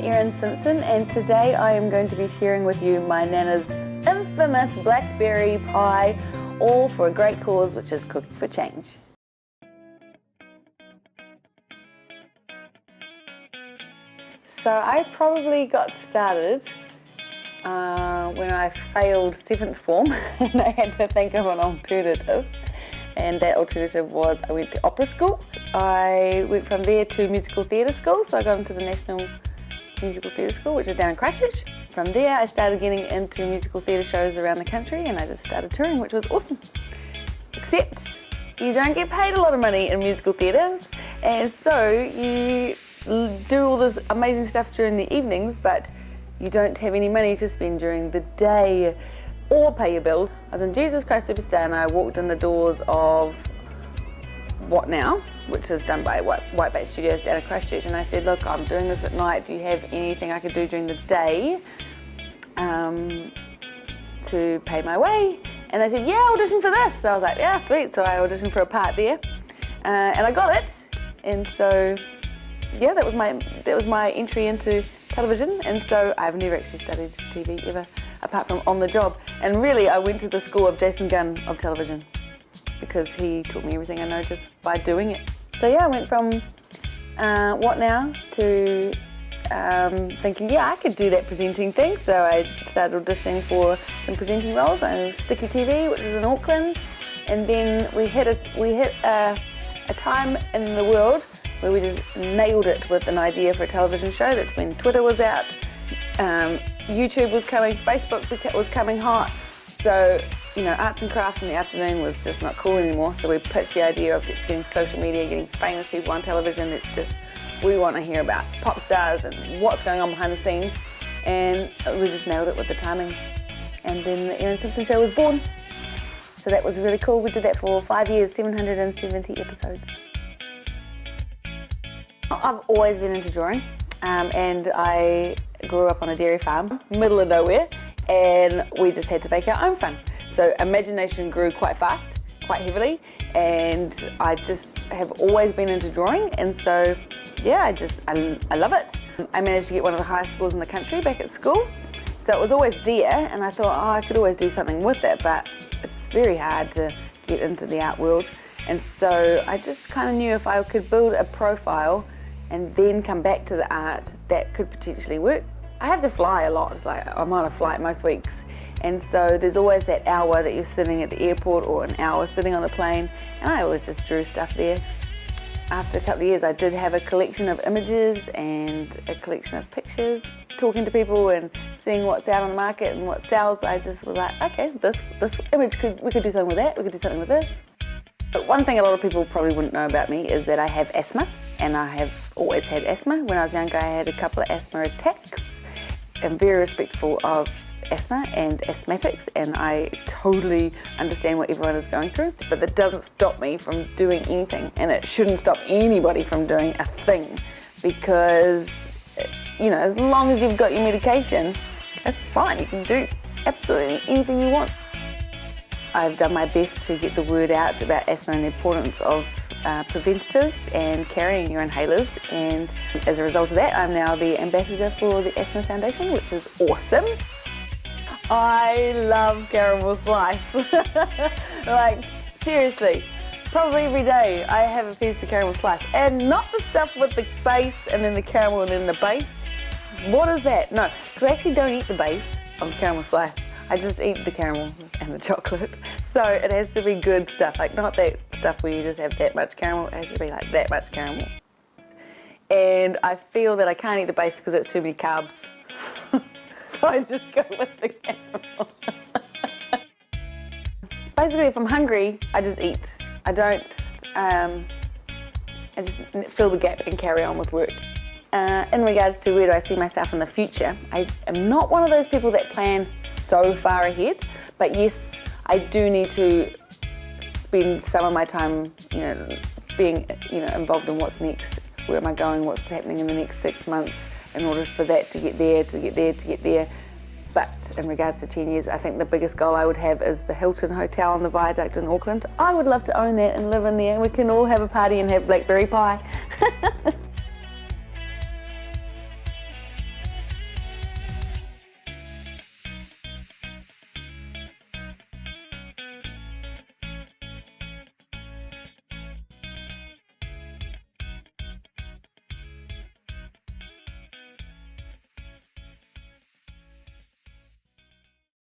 Erin Simpson, and today I am going to be sharing with you my Nana's infamous blackberry pie, all for a great cause, which is cooking for change. So I probably got started when I failed 7th form and I had to think of an alternative, and that alternative was I went to opera school. I went from there to musical theatre school, so I got into the National Musical Theatre School, which is down in Christchurch. From there I started getting into musical theatre shows around the country, and I just started touring, which was awesome. Except you don't get paid a lot of money in musical theatres, and so you do all this amazing stuff during the evenings, but you don't have any money to spend during the day or pay your bills. I was in Jesus Christ Superstar, and I walked in the doors of What Now, which is done by White Bait Studios down in Christchurch, and I said, look, I'm doing this at night, do you have anything I could do during the day to pay my way? And they said, yeah, audition for this. So I was like, yeah, sweet. So I auditioned for a part there, and I got it. And so yeah, that was my entry into television. And so I've never actually studied TV ever, apart from on the job. And really, I went to the school of Jason Gunn of television, because he taught me everything I know just by doing it. So yeah, I went from What Now to thinking, yeah, I could do that presenting thing. So I started auditioning for some presenting roles on Sticky TV, which is in Auckland. And then we hit a time in the world where we just nailed it with an idea for a television show. That's when Twitter was out, YouTube was coming, Facebook was coming hot. So, you know, arts and crafts in the afternoon was just not cool anymore. So we pitched the idea of getting social media, getting famous people on television. It's just, we want to hear about pop stars and what's going on behind the scenes. And we just nailed it with the timing. And then the Erin Simpson show was born. So that was really cool. We did that for 5 years, 770 episodes. I've always been into drawing, and I grew up on a dairy farm, middle of nowhere, and we just had to make our own fun. So imagination grew quite fast, quite heavily, and I just have always been into drawing, and so yeah, I love it. I managed to get one of the highest scores in the country back at school, so it was always there, and I thought, oh, I could always do something with it, but it's very hard to get into the art world. And so I just kind of knew if I could build a profile and then come back to the art, that could potentially work. I have to fly a lot. It's like I'm on a flight most weeks, and so there's always that hour that you're sitting at the airport or an hour sitting on the plane, and I always just drew stuff there. After a couple of years, I did have a collection of images and a collection of pictures. Talking to people and seeing what's out on the market and what sells, I just was like, okay, this image we could do something with that, we could do something with this. But one thing a lot of people probably wouldn't know about me is that I have asthma, and I have always had asthma. When I was younger, I had a couple of asthma attacks. I'm very respectful of asthma and asthmatics, and I totally understand what everyone is going through, but that doesn't stop me from doing anything, and it shouldn't stop anybody from doing a thing, because, you know, as long as you've got your medication, that's fine. You can do absolutely anything you want. I've done my best to get the word out about asthma and the importance of preventatives and carrying your inhalers, and as a result of that, I'm now the ambassador for the Asthma Foundation, which is awesome. I love caramel slice. Like, seriously, probably every day I have a piece of caramel slice, and not the stuff with the base and then the caramel and then the base. What is that? No, because I actually don't eat the base of caramel slice. I just eat the caramel and the chocolate. So it has to be good stuff, like not that stuff where you just have that much caramel. It has to be like that much caramel. And I feel that I can't eat the base because it's too many carbs. So I just go with the caramel. Basically, if I'm hungry, I just eat. I don't, I just fill the gap and carry on with work. In regards to where do I see myself in the future, I am not one of those people that plan so far ahead, but yes, I do need to spend some of my time, you know, being, you know, involved in what's next. Where am I going? What's happening in the next 6 months? In order for that to get there, to get there, to get there. But in regards to 10 years, I think the biggest goal I would have is the Hilton Hotel on the Viaduct in Auckland. I would love to own that and live in there, and we can all have a party and have blackberry pie.